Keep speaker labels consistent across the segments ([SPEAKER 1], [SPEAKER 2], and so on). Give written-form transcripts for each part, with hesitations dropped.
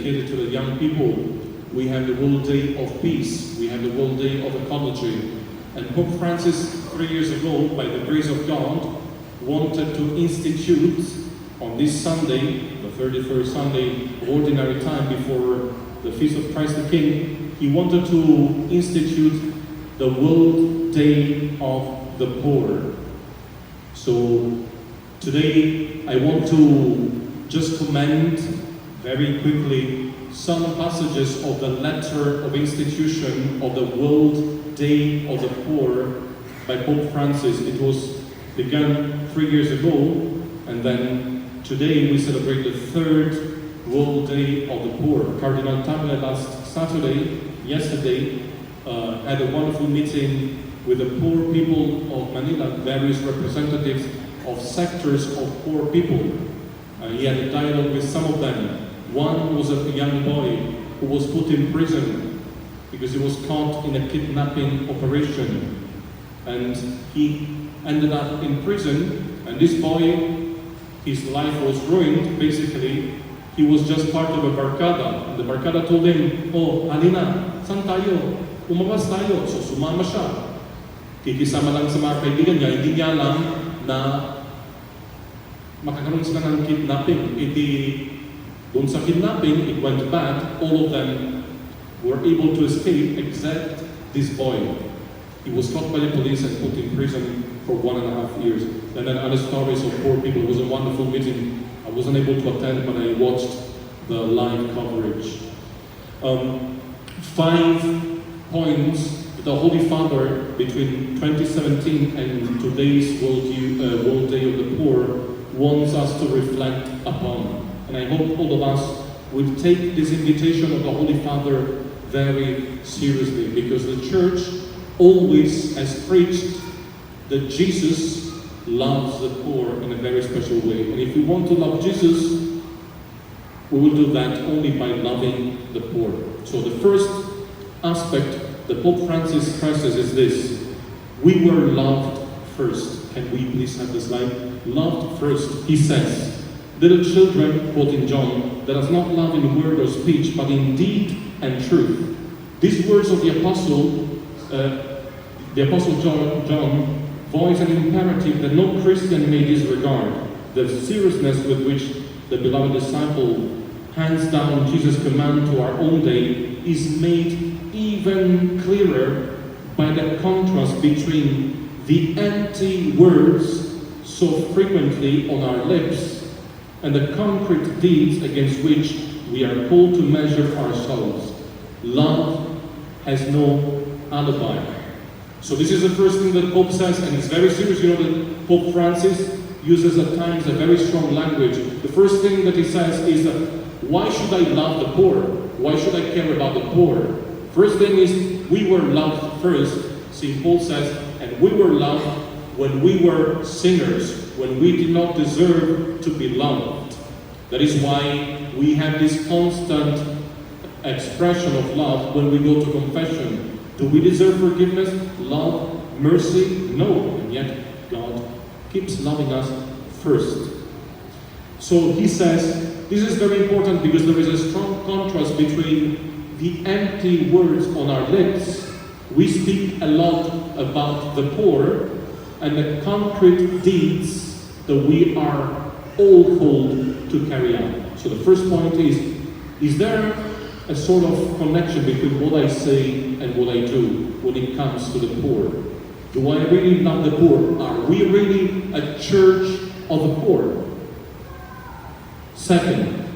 [SPEAKER 1] dedicated to the young people. We have the World Day of Peace. We have the World Day of Ecology. And Pope Francis, 3 years ago, by the grace of God, wanted to institute on this Sunday, the 31st Sunday of Ordinary Time before the Feast of Christ the King, he wanted to institute the World Day of the Poor. So today I want to just comment very quickly some passages of the letter of institution of the World Day of the Poor by Pope Francis. It was begun 3 years ago, and then today we celebrate the third World Day of the Poor. Cardinal Tagle last Saturday, yesterday, had a wonderful meeting with the poor people of Manila, various representatives of sectors of poor people. He had a dialogue with some of them. One was a young boy who was put in prison because he was caught in a kidnapping operation. And he ended up in prison, and this boy, his life was ruined, basically. He was just part of a barkada, and the barkada told him, "Oh, halina, saan tayo? Umabas tayo." So sumama siya. Kikisama lang sa mga kaibigan niya, hindi niya alam na makakaroon sila ng kidnapping. Doon sa kidnapping, it went bad. All of them were able to escape except this boy. He was caught by the police and put in prison for 1.5 years. And then other stories of poor people. It was a wonderful meeting. I wasn't able to attend, but I watched the live coverage. 5 points the Holy Father between 2017 and today's World Day of the Poor wants us to reflect upon. And I hope all of us will take this invitation of the Holy Father very seriously, because the Church always has preached that Jesus loves the poor in a very special way. And if we want to love Jesus, we will do that only by loving the poor. So the first aspect that Pope Francis stresses is this: we were loved first. Can we please have the slide? Loved first. He says, "Little children," quoting John, "let us not love in word or speech, but in deed and truth." These words of the Apostle John voice an imperative that no Christian may disregard. The seriousness with which the beloved disciple hands down Jesus' command to our own day is made even clearer by the contrast between the empty words so frequently on our lips and the concrete deeds against which we are called to measure ourselves. Love has no alibi. So this is the first thing that Pope says, and it's very serious. You know that Pope Francis uses at times a very strong language. The first thing that he says is, why should I love the poor? Why should I care about the poor? First thing is, we were loved first. St. Paul says, and we were loved when we were sinners, when we did not deserve to be loved. That is why we have this constant expression of love when we go to confession. Do we deserve forgiveness, love, mercy? No, and yet God keeps loving us first. So he says, this is very important because there is a strong contrast between the empty words on our lips. We speak a lot about the poor, and the concrete deeds that we are all called to carry out. So the first point is there a sort of connection between what I say and what I do when it comes to the poor? Do I really love the poor? Are we really a church of the poor? Second,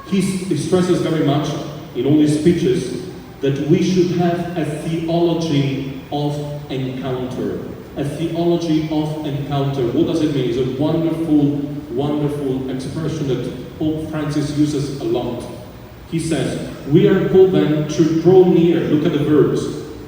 [SPEAKER 1] he stresses very much in all his speeches that we should have a theology of encounter. A theology of encounter. What does it mean? It's a wonderful, wonderful expression that Pope Francis uses a lot. He says, we are called then to draw near, look at the verbs,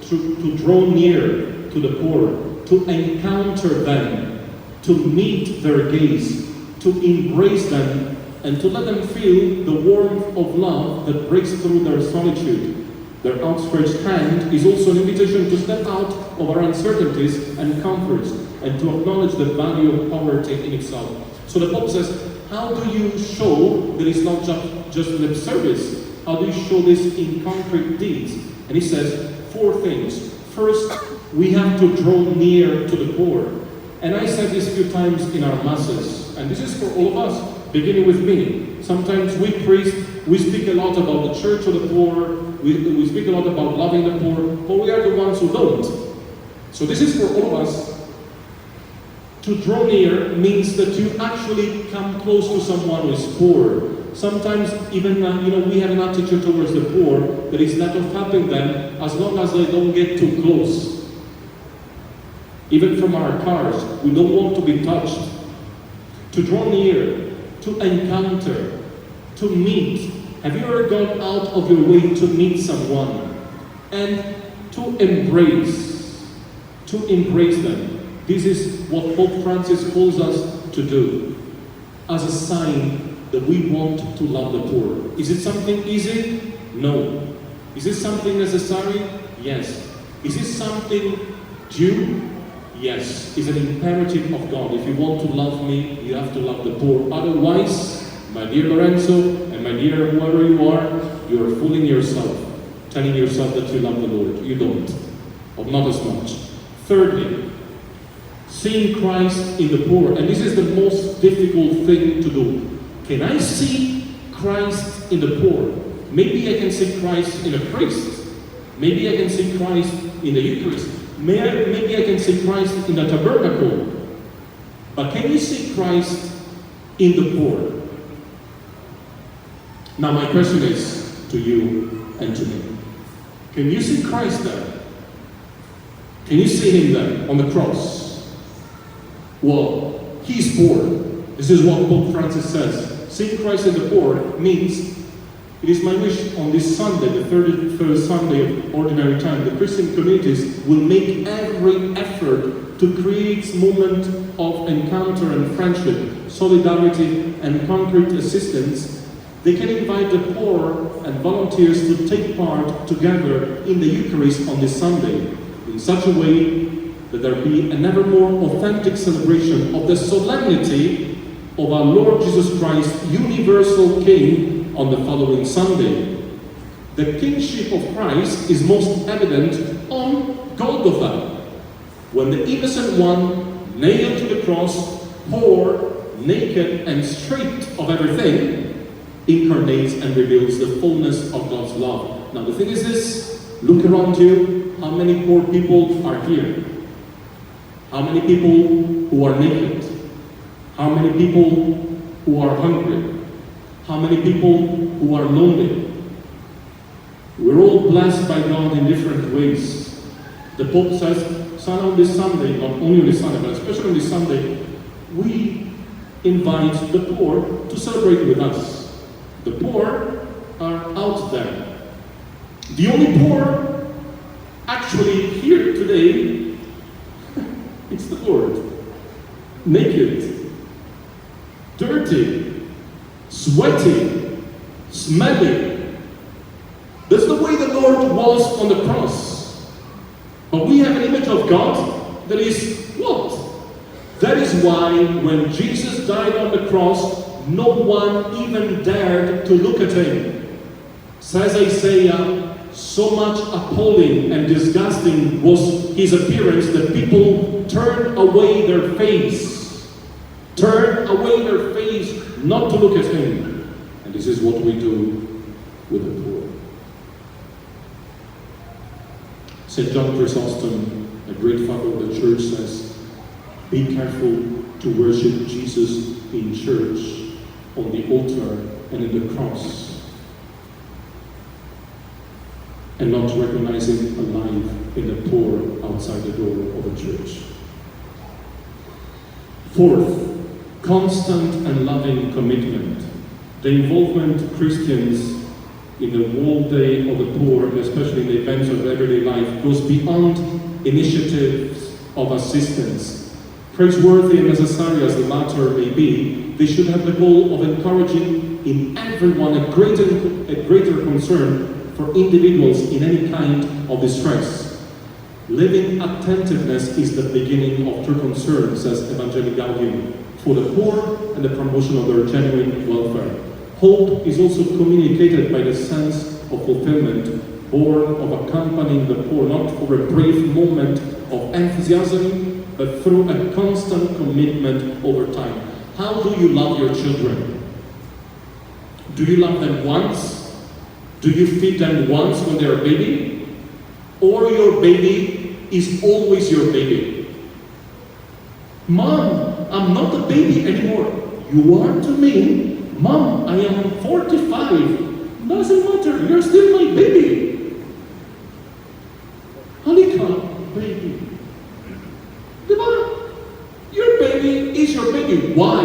[SPEAKER 1] to draw near to the poor, to encounter them, to meet their gaze, to embrace them, and to let them feel the warmth of love that breaks through their solitude. Their outstretched hand is also an invitation to step out of our uncertainties and comforts, and to acknowledge the value of poverty in itself. So the Pope says, how do you show that it's not just lip service? How do you show this in concrete deeds? And he says 4 things. First, we have to draw near to the poor. And I said this a few times in our masses, and this is for all of us, beginning with me. Sometimes we priests, we speak a lot about the church of the poor, we speak a lot about loving the poor, but we are the ones who don't. So this is for all of us. To draw near means that you actually come close to someone who is poor. Sometimes even, we have an attitude towards the poor that is that of helping them as long as they don't get too close. Even from our cars, we don't want to be touched. To draw near, to encounter, to meet. Have you ever gone out of your way to meet someone? And to embrace them. This is what Pope Francis calls us to do, as a sign that we want to love the poor. Is it something easy? No. Is it something necessary? Yes. Is it something due? Yes. It's an imperative of God. If you want to love me, you have to love the poor. Otherwise, my dear Lorenzo, and my dear whoever you are fooling yourself, telling yourself that you love the Lord. You don't. Or not as much. Thirdly, seeing Christ in the poor. And this is the most difficult thing to do. Can I see Christ in the poor? Maybe I can see Christ in a priest. Maybe I can see Christ in the Eucharist. Maybe I can see Christ in the tabernacle. But can you see Christ in the poor? Now my question is to you and to me. Can you see Christ there? Can you see him there on the cross? Well, he's poor. This is what Pope Francis says. Seeing Christ in the poor means, it is my wish on this Sunday, the 31st Sunday of Ordinary Time, the Christian communities will make every effort to create moment of encounter and friendship, solidarity and concrete assistance. They can invite the poor and volunteers to take part together in the Eucharist on this Sunday in such a way that there be an ever more authentic celebration of the solemnity of our Lord Jesus Christ, universal King, on the following Sunday. The kingship of Christ is most evident on Golgotha, when the innocent one, nailed to the cross, poor, naked, and stripped of everything, incarnates and reveals the fullness of God's love. Now the thing is this, look around you, how many poor people are here? How many people who are naked? How many people who are hungry? How many people who are lonely? We're all blessed by God in different ways. The Pope says, son, on this Sunday, not only on this Sunday, but especially on this Sunday, we invite the poor to celebrate with us. The poor are out there. The only poor actually here today, it's the Lord. Naked, dirty, sweaty, smelly. That's the way the Lord was on the cross. But we have an image of God that is what? That is why when Jesus died on the cross, no one even dared to look at him. Says Isaiah, so much appalling and disgusting was his appearance that people turned away their face. Turned away their face not to look at him. And this is what we do with the poor. St. John Chrysostom, a great father of the church, says, be careful to worship Jesus in church, on the altar and in the cross, and not recognize him alive in the poor outside the door of a church. Fourth, constant and loving commitment. The involvement of Christians in the whole day of the poor, and especially in the events of everyday life, goes beyond initiatives of assistance. Praiseworthy and necessary as the latter may be, they should have the goal of encouraging in everyone a greater concern for individuals in any kind of distress. Living attentiveness is the beginning of true concern, says Evangelii Gaudium, for the poor and the promotion of their genuine welfare. Hope is also communicated by the sense of fulfillment, born of accompanying the poor, not for a brief moment of enthusiasm, but through a constant commitment over time. How do you love your children? Do you love them once? Do you feed them once when they're a baby? Or your baby is always your baby? Mom, I'm not a baby anymore. You are to me. Mom, I am 45. Doesn't matter, you're still my baby. Halika, baby. Diba? Your baby is your baby. Why?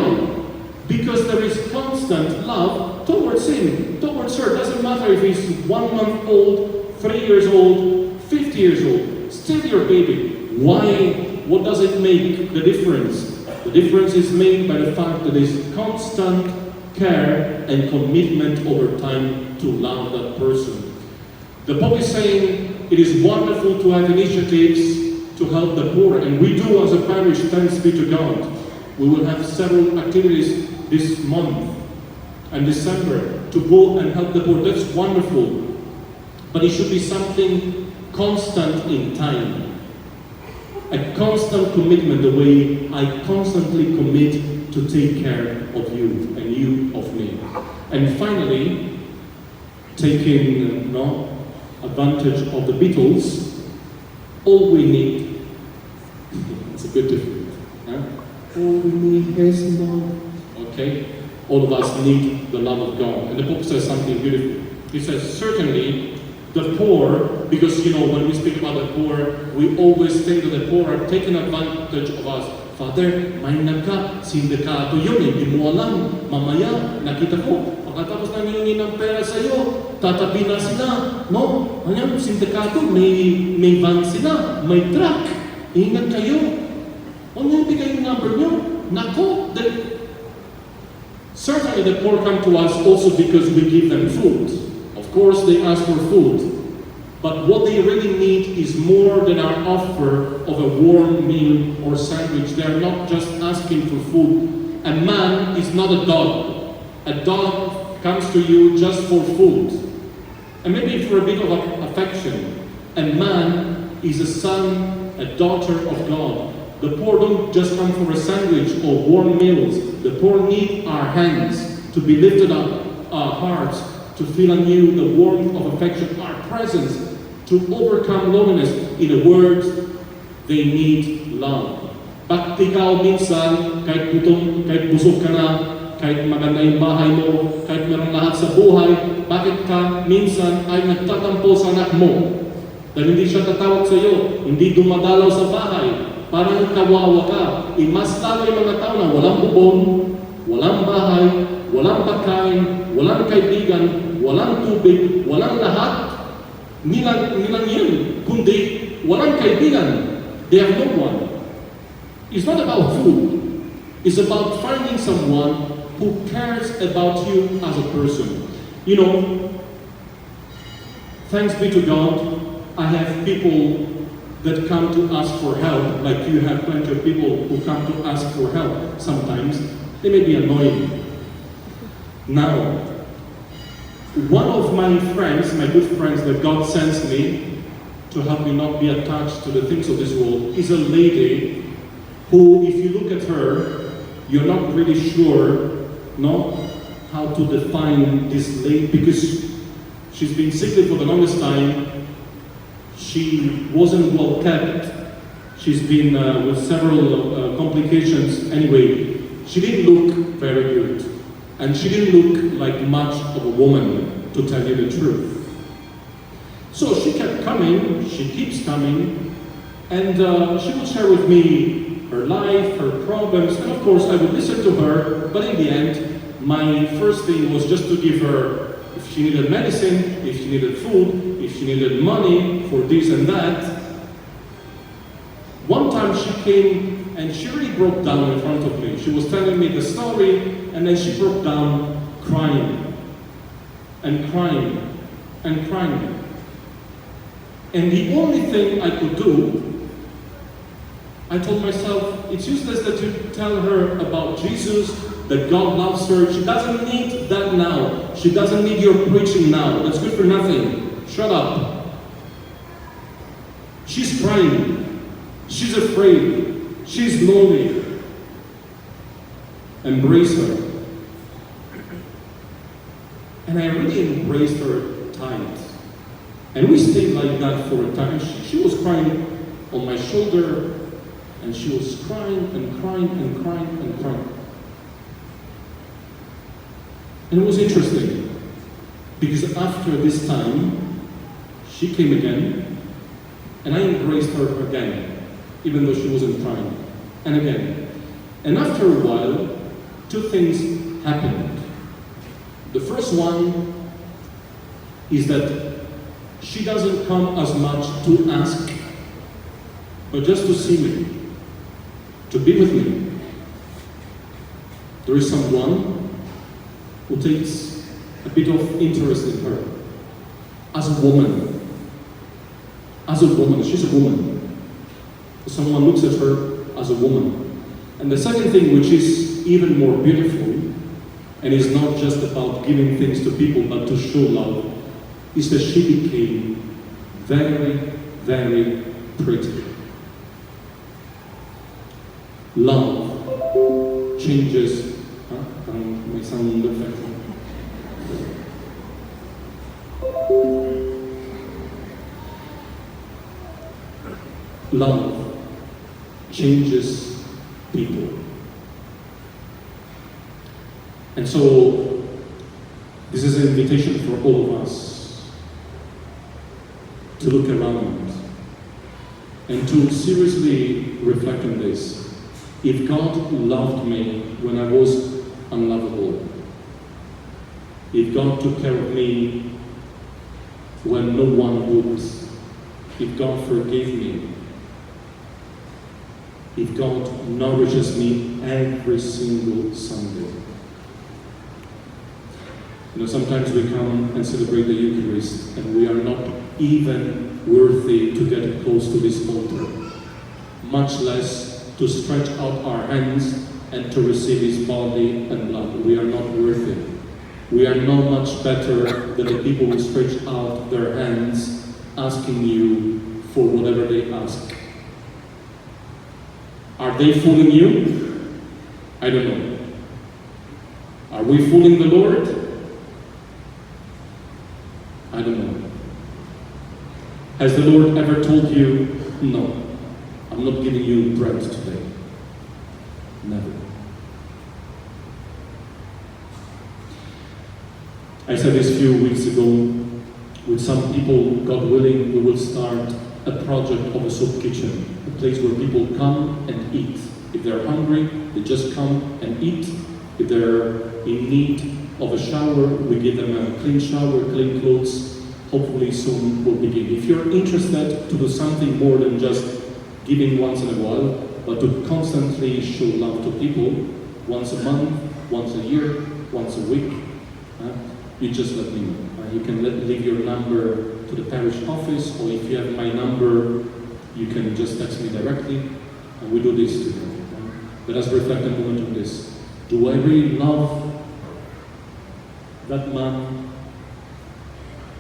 [SPEAKER 1] Because there is constant love towards him, towards her. Doesn't matter if he's 1 month old, 3 years old, 50 years old, still your baby. Why? What does it make the difference? The difference is made by the fact that there is constant care and commitment over time to love that person. The Pope is saying it is wonderful to have initiatives to help the poor, and we do as a parish, thanks be to God. We will have several activities this month and December to go and help the poor. That's wonderful. But it should be something constant in time. A constant commitment, the way I constantly commit to take care of you and you of me. And finally, taking advantage of the Beatles, all we need, it's a bit different, huh? All we need is love. Okay? All of us need the love of God. And the Pope says something beautiful. He says, certainly, the poor, because when we speak about the poor, we always think that the poor are taking advantage of us. Father, may nagka-sindikato yun, hindi mo alam. Mamaya, nakita ko, pagkatapos nangingi ng pera sa'yo, tatabi na sila. No? Ayan, sindikato, may van sila, may truck. Ingat kayo. Ano yung bigay yung number nyo? Nako, certainly the poor come to us also because we give them food. Of course, they ask for food. But what they really need is more than our offer of a warm meal or sandwich. They are not just asking for food. A man is not a dog. A dog comes to you just for food. And maybe for a bit of affection. A man is a son, a daughter of God. The poor don't just come for a sandwich or warm meals. The poor need our hands to be lifted up, our hearts to feel anew the warmth of affection, our presence to overcome loneliness. In a word, they need love. Bakit ikaw minsan, kahit gutom, kahit busog ka na, kahit maganda yung bahay mo, kahit meron lahat sa buhay, bakit ka minsan ay nagtatampo sa anak mo? Dahil hindi siya tatawag sa iyo, hindi dumadalaw sa bahay, parang kawawa ka. Mas lalo yung mga tao na walang bubon, walang bahay, walang pagkain, walang kaibigan, walang tubig, walang lahat. Nilang yun, kundi walang kaibigan. They have no one. It's not about food. It's about finding someone who cares about you as a person. Thanks be to God, I have people that come to ask for help, like you have plenty of people who come to ask for help sometimes. They may be annoying. Now, one of my friends, my good friends that God sends me to help me not be attached to the things of this world, is a lady who, if you look at her, you're not really sure how to define this lady, because she's been sickly for the longest time. She wasn't well kept. She's been with several complications. Anyway, she didn't look very good. And she didn't look like much of a woman, to tell you the truth. So she kept coming, she keeps coming, and she would share with me her life, her problems, and of course I would listen to her, but in the end, my first thing was just to give her, if she needed medicine, if she needed food, if she needed money for this and that. One time she came and she really broke down in front of me. She was telling me the story, and then she broke down crying and crying and crying. And the only thing I could do, I told myself, it's useless that you tell her about Jesus, that God loves her. She doesn't need that now. She doesn't need your preaching now. That's good for nothing. Shut up. She's crying. She's afraid. She's lonely. Embrace her. And I really embraced her tight. And we stayed like that for a time. She was crying on my shoulder, and she was crying and crying and crying and crying. And it was interesting, because after this time, she came again, and I embraced her again, even though she wasn't crying, and again. And after a while, two things happened. The first one is that she doesn't come as much to ask, but just to see me, to be with me. There is someone who takes a bit of interest in her. As a woman. As a woman. She's a woman. Someone looks at her as a woman. And the second thing, which is even more beautiful, and is not just about giving things to people, but to show love, is that she became very, very pretty. Love changes. May sound effect. Love changes people. And so, this is an invitation for all of us to look around and to seriously reflect on this. If God loved me when I was unlovable, if God took care of me when no one would, if God forgave me, if God nourishes me every single Sunday. You know, sometimes we come and celebrate the Eucharist and we are not even worthy to get close to this altar, much less to stretch out our hands and to receive His body and blood. We are not worthy. We are not much better than the people who stretch out their hands asking you for whatever they ask. Are they fooling you? I don't know. Are we fooling the Lord? I don't know. Has the Lord ever told you, no, I'm not giving you bread today? Never. I said this a few weeks ago, with some people, God willing, we will start a project of a soup kitchen, a place where people come and eat. If they're hungry, they just come and eat. If they're in need of a shower, we give them a clean shower, clean clothes. Hopefully soon we'll begin. If you're interested to do something more than just giving once in a while, but to constantly show love to people, once a month, once a year, once a week, you just let me know. You can leave your number to the parish office, or if you have my number, you can just text me directly, and we do this together. Let us reflect a moment on this. Do I really love that man,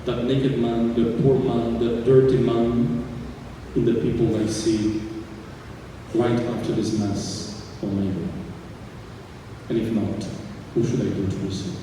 [SPEAKER 1] that naked man, the poor man, the dirty man, in the people I see right after this Mass on my way? And if not, who should I go to receive?